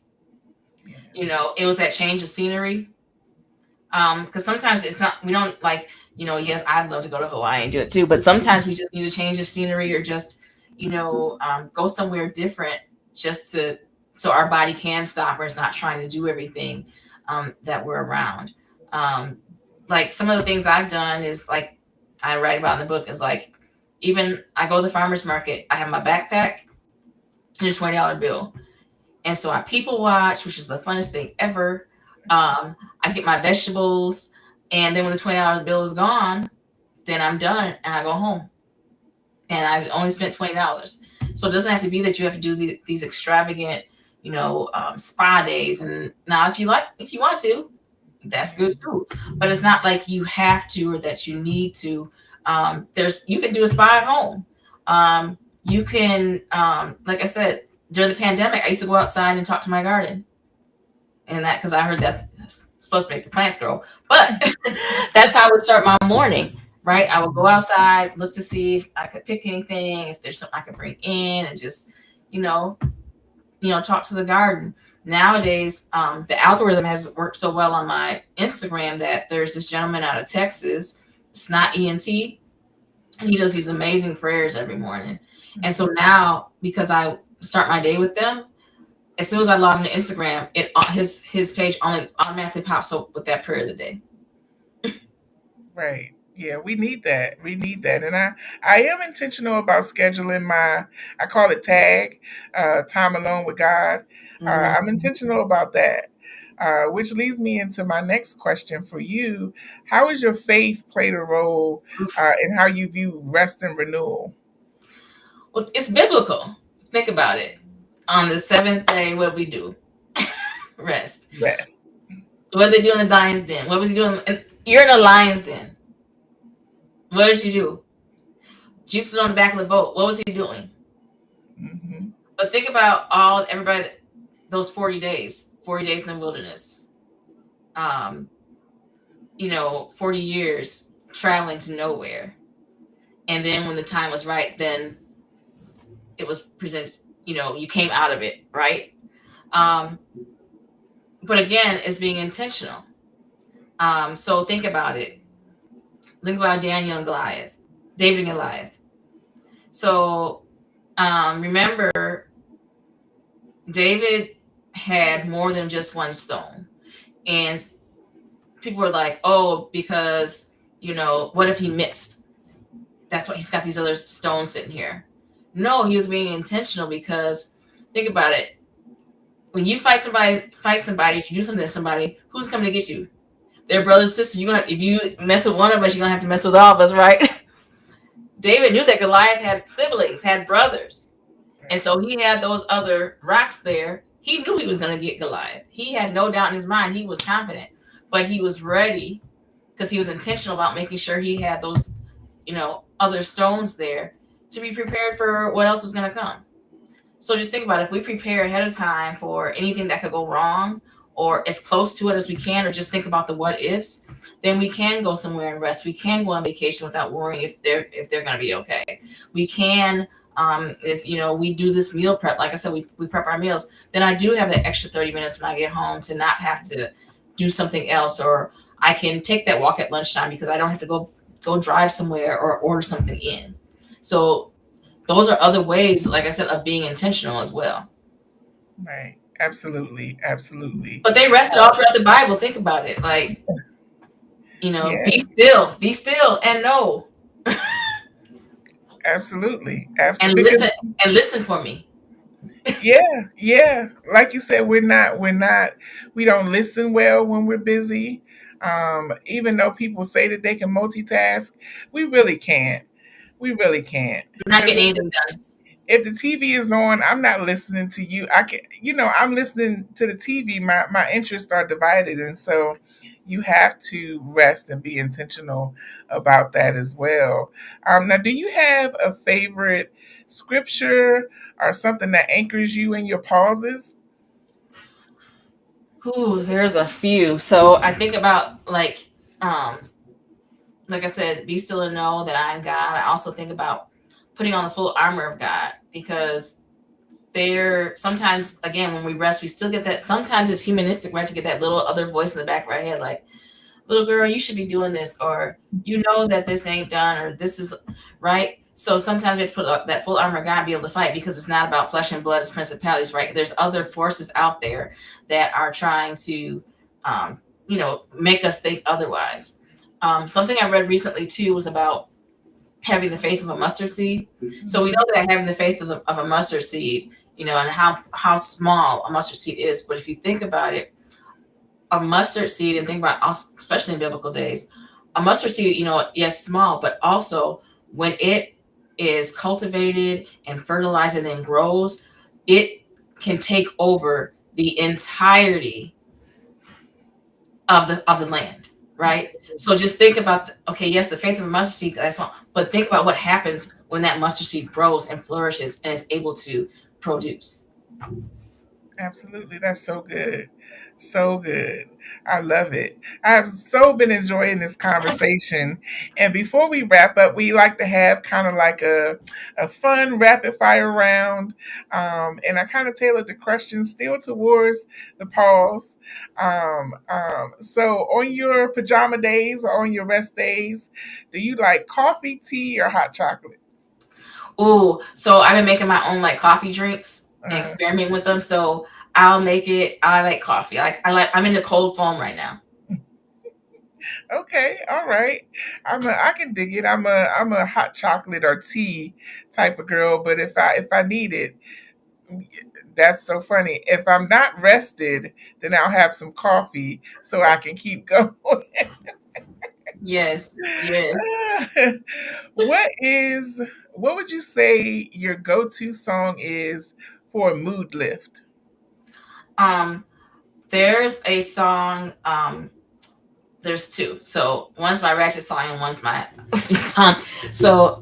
yeah, It was that change of scenery. Because sometimes it's not, we don't like, yes, I'd love to go to Hawaii and do it too, but sometimes we just need a change of scenery, or just, go somewhere different, just to, so our body can stop, or it's not trying to do everything that we're around. Um, like some of the things I've done is like, I write about in the book, is like, even I go to the farmer's market, I have my backpack and a $20 bill. And so I people watch, which is the funnest thing ever. I get my vegetables, and then when the $20 bill is gone, then I'm done and I go home. And I only spent $20. So it doesn't have to be that you have to do these extravagant, spa days. And now, if you want to, that's yeah. good too. But it's not like you have to, or that you need to. You can do a spa at home. You can, like I said, during the pandemic, I used to go outside and talk to my garden, and that, because I heard that's supposed to make the plants grow. But that's how I would start my morning. Right, I would go outside, look to see if I could pick anything, if there's something I could bring in, and just, you know, talk to the garden. Nowadays, the algorithm has worked so well on my Instagram that there's this gentleman out of Texas. It's not ENT, and he does these amazing prayers every morning. And so now, because I start my day with them, as soon as I log into Instagram, his page only automatically pops up with that prayer of the day. Right. Yeah, we need that. We need that. And I am intentional about scheduling my, I call it tag, time alone with God. I'm Mm-hmm. intentional about that. Which leads me into my next question for you. How has your faith played a role in how you view rest and renewal? Well, it's biblical. Think about it. On the seventh day, what we do? Rest. Rest. What did they do in the lion's den? What was he doing? You're in a lion's den. What did you do? Jesus was on the back of the boat. What was he doing? Hmm. But think about all everybody those 40 days in the wilderness. Um, 40 years traveling to nowhere. And then when the time was right, then it was presented, you came out of it, right? Um, but again, it's being intentional. So think about it. Think about Daniel and Goliath, David and Goliath. So remember, David had more than just one stone. And people were like, oh, because, what if he missed? That's why he's got these other stones sitting here. No, he was being intentional because think about it. When you fight somebody, you do something to somebody, who's coming to get you? Their brothers, sisters. If you mess with one of us, you're gonna have to mess with all of us, right? David knew that Goliath had siblings, had brothers. And so he had those other rocks there. He knew he was going to get Goliath. He had no doubt in his mind. He was confident, but he was ready because he was intentional about making sure he had those, other stones there to be prepared for what else was going to come. So just think about it. If we prepare ahead of time for anything that could go wrong or as close to it as we can, or just think about the what ifs, then we can go somewhere and rest. We can go on vacation without worrying if they're going to be okay. We can, if we do this meal prep, like I said, we prep our meals, then I do have that extra 30 minutes when I get home to not have to do something else, or I can take that walk at lunchtime because I don't have to go drive somewhere or order something in. So those are other ways, like I said, of being intentional as well. Right. Absolutely. Absolutely. But they rested all throughout the Bible. Think about it. Like, Yeah. be still and know Absolutely. and Absolutely. listen Because and listen for me. yeah, yeah. Like you said, we don't listen well when we're busy. Even though people say that they can multitask, we really can't. We really can't. I'm not Because getting anything done. if the TV is on, I'm not listening to you. I can, I'm listening to the TV. My interests are divided, and so you have to rest and be intentional about that as well. Now, do you have a favorite scripture or something that anchors you in your pauses? Ooh, there's a few. So I think about like I said, be still and know that I am God. I also think about putting on the full armor of God because there sometimes again when we rest we still get that sometimes it's humanistic, right, to get that little other voice in the back of our head like, little girl, you should be doing this, or that this ain't done, or this is right. So sometimes we have to put up that full armor of God and be able to fight because it's not about flesh and blood, it's principalities, right? There's other forces out there that are trying to, make us think otherwise. Something I read recently too was about having the faith of a mustard seed. So we know that having the faith of a mustard seed, and how small a mustard seed is. But if you think about it, a mustard seed, and think about us, especially in biblical days, a mustard seed, yes, small, but also when it is cultivated and fertilized and then grows, it can take over the entirety of the land, right? So just think about okay, yes, the faith of a mustard seed, that's all, but think about what happens when that mustard seed grows and flourishes and is able to produce. Absolutely. That's so good. So good. I love it. I've so been enjoying this conversation. And before we wrap up, we like to have kind of like a fun rapid fire round. And I kind of tailored the questions still towards the pause. So on your pajama days or on your rest days, do you like coffee, tea, or hot chocolate? Ooh, so I've been making my own like coffee drinks and Uh, experimenting with them. So I'll make it. I like coffee. I'm into cold foam right now. Okay, all right. I can dig it. I'm a hot chocolate or tea type of girl, but if I need it, that's so funny. If I'm not rested, then I'll have some coffee so I can keep going. Yes, yes. what is what would you say your go-to song is for a mood lift? Um, there's a song. There's two. So one's my ratchet song and one's my song. So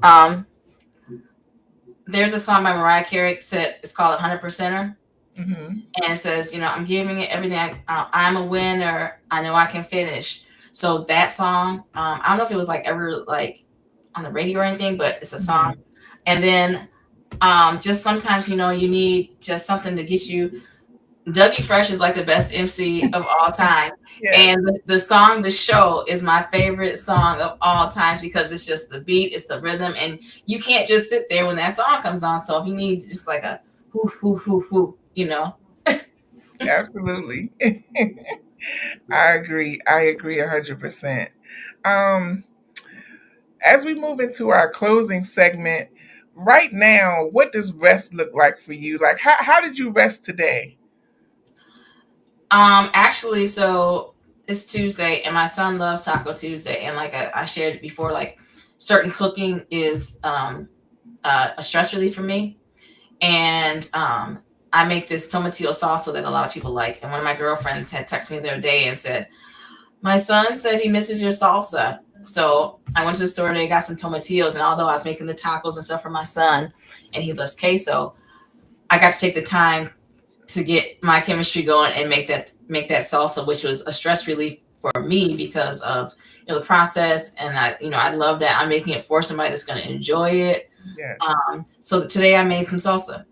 there's a song by Mariah Carey said it's called 100 Percenter, Hmm. and it says, I'm giving it everything. I'm a winner. I know I can finish. So that song, I don't know if it was like ever like on the radio or anything, but it's a song. Hmm. And then just sometimes you need just something to get you. Dougie Fresh is like the best MC of all time. And Yes, the song "The Show" is my favorite song of all times because it's just the beat, it's the rhythm, and you can't just sit there when that song comes on. So if you need just like a whoo whoo whoo whoo. absolutely. I agree. I agree 100%. Um, as we move into our closing segment, right now, what does rest look like for you? Like, how did you rest today? Actually, so it's Tuesday, and my son loves Taco Tuesday, and like I shared before, like certain cooking is a stress relief for me, and I make this tomatillo salsa that a lot of people like. And one of my girlfriends had texted me the other day and said, "My son said he misses your salsa." So I went to the store today, got some tomatillos, and although I was making the tacos and stuff for my son, and he loves queso, I got to take the time to get my chemistry going and make that salsa, which was a stress relief for me because of the process. And I love that I'm making it for somebody that's going to enjoy it. Yes. So today I made some salsa.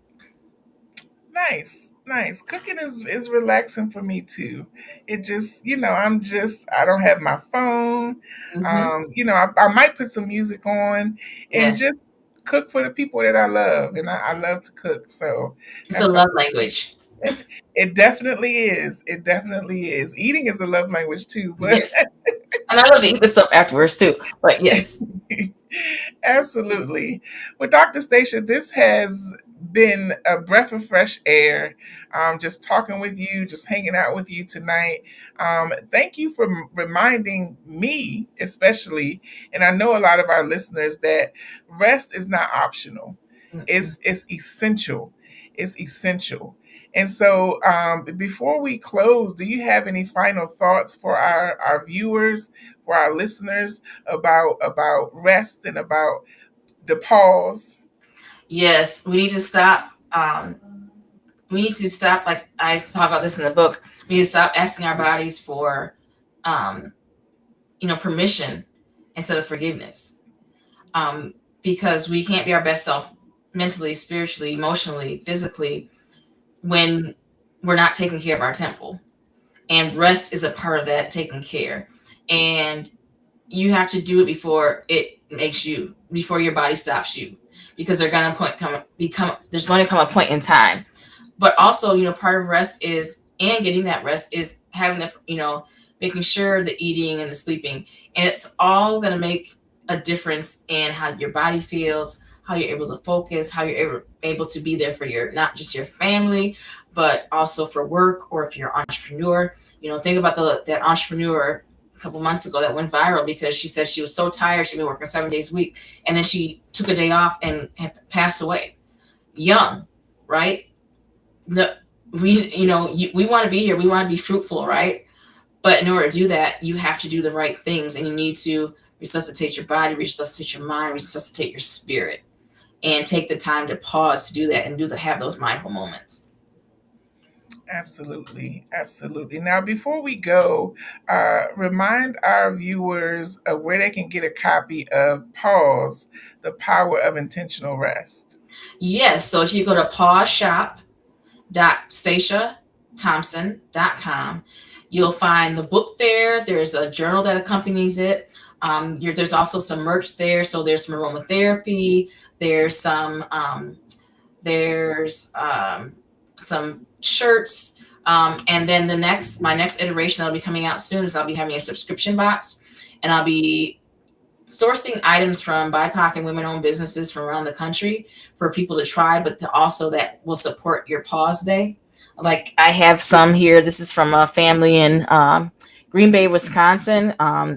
Nice, nice. Cooking is relaxing for me too. It just, I don't have my phone. Hmm. I might put some music on and Yes, just cook for the people that I love, and I love to cook. So it's a that's love something. language. It definitely is. It definitely is. Eating is a love language too, but Yes, and I love to eat the stuff afterwards too. But yes, absolutely. Well, Dr. Stacia, this has been a breath of fresh air. Just talking with you, just hanging out with you tonight. Thank you for reminding me, especially, and I know a lot of our listeners, that rest is not optional. mm-mm. It's essential. It's essential. And so, before we close, do you have any final thoughts for our viewers, for our listeners, about rest and about the pause? Yes, we need to stop. We need to stop. Like I talk about this in the book. We need to stop asking our bodies for, um, permission instead of forgiveness. Um, because we can't be our best self mentally, spiritually, emotionally, physically when we're not taking care of our temple. And rest is a part of that taking care. And you have to do it before your body stops you, because there's going to come a point in time. But also, part of rest is, and getting that rest is having making sure the eating and the sleeping, and it's all going to make a difference in how your body feels, how you're able to focus, how you're able to be there for your, not just your family, but also for work, or if you're an entrepreneur. Think about that entrepreneur a couple months ago that went viral because she said she was so tired, she'd been working 7 days a week, and then she took a day off and had passed away young, right? the we want to be here, we want to be fruitful, right? But in order to do that, you have to do the right things, and you need to resuscitate your body, resuscitate your mind, resuscitate your spirit, and take the time to pause to do that, and have those mindful moments. Absolutely, absolutely. Now, before we go, remind our viewers of where they can get a copy of Pause: The Power of Intentional Rest. Yes, so if you go to pauseshop.staciathompson.com, you'll find the book there. There's a journal that accompanies it. There's also some merch there. So there's some aromatherapy. There's some. There's some shirts. And then my next iteration that'll be coming out soon is I'll be having a subscription box, and I'll be sourcing items from BIPOC and women-owned businesses from around the country for people to try, but to also that will support your pause day. Like I have some here. This is from a family in Green Bay, Wisconsin.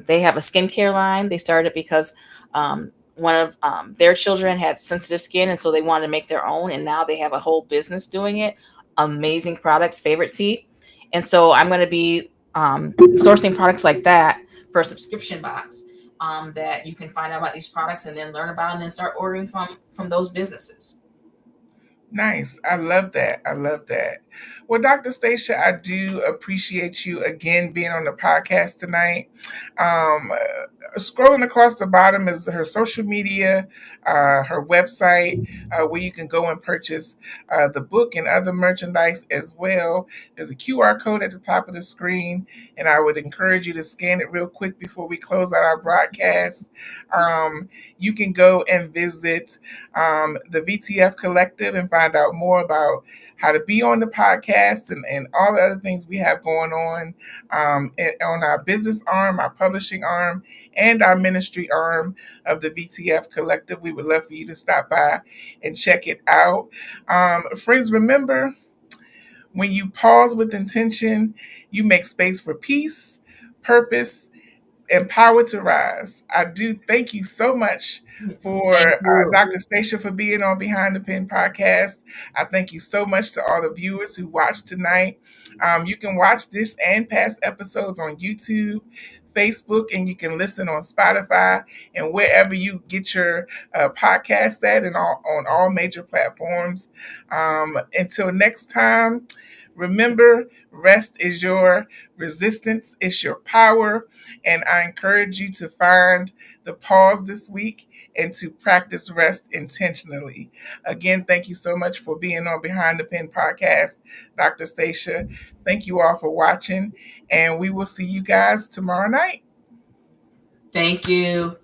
They have a skincare line. They started because one of their children had sensitive skin, and so they wanted to make their own. And now they have a whole business doing it. Amazing products, favorite tea. And so I'm going to be sourcing products like that for a subscription box, that you can find out about these products and then learn about them and then start ordering from those businesses. Nice. I love that. I love that. Well, Dr. Stacia, I do appreciate you again being on the podcast tonight. Scrolling across the bottom is her social media, her website, where you can go and purchase the book and other merchandise as well. There's a QR code at the top of the screen, and I would encourage you to scan it real quick before we close out our broadcast. You can go and visit the VTF Collective and find out more about how to be on the podcast and all the other things we have going on our business arm, our publishing arm, and our ministry arm of the VTF Collective. We would love for you to stop by and check it out. Friends, remember, when you pause with intention, you make space for peace, purpose, empowered to rise. I do thank you so much Thank for you. Dr. Stacia for being on Behind the Pen podcast. I thank you so much to all the viewers who watched tonight. You can watch this and past episodes on YouTube, Facebook, and you can listen on Spotify and wherever you get your podcast at, and on all major platforms. Until next time, remember, rest is your resistance, is your power. And I encourage you to find the pause this week and to practice rest intentionally. Again, thank you so much for being on Behind the Pen podcast, Dr. Stacia. Thank you all for watching, and we will see you guys tomorrow night. Thank you.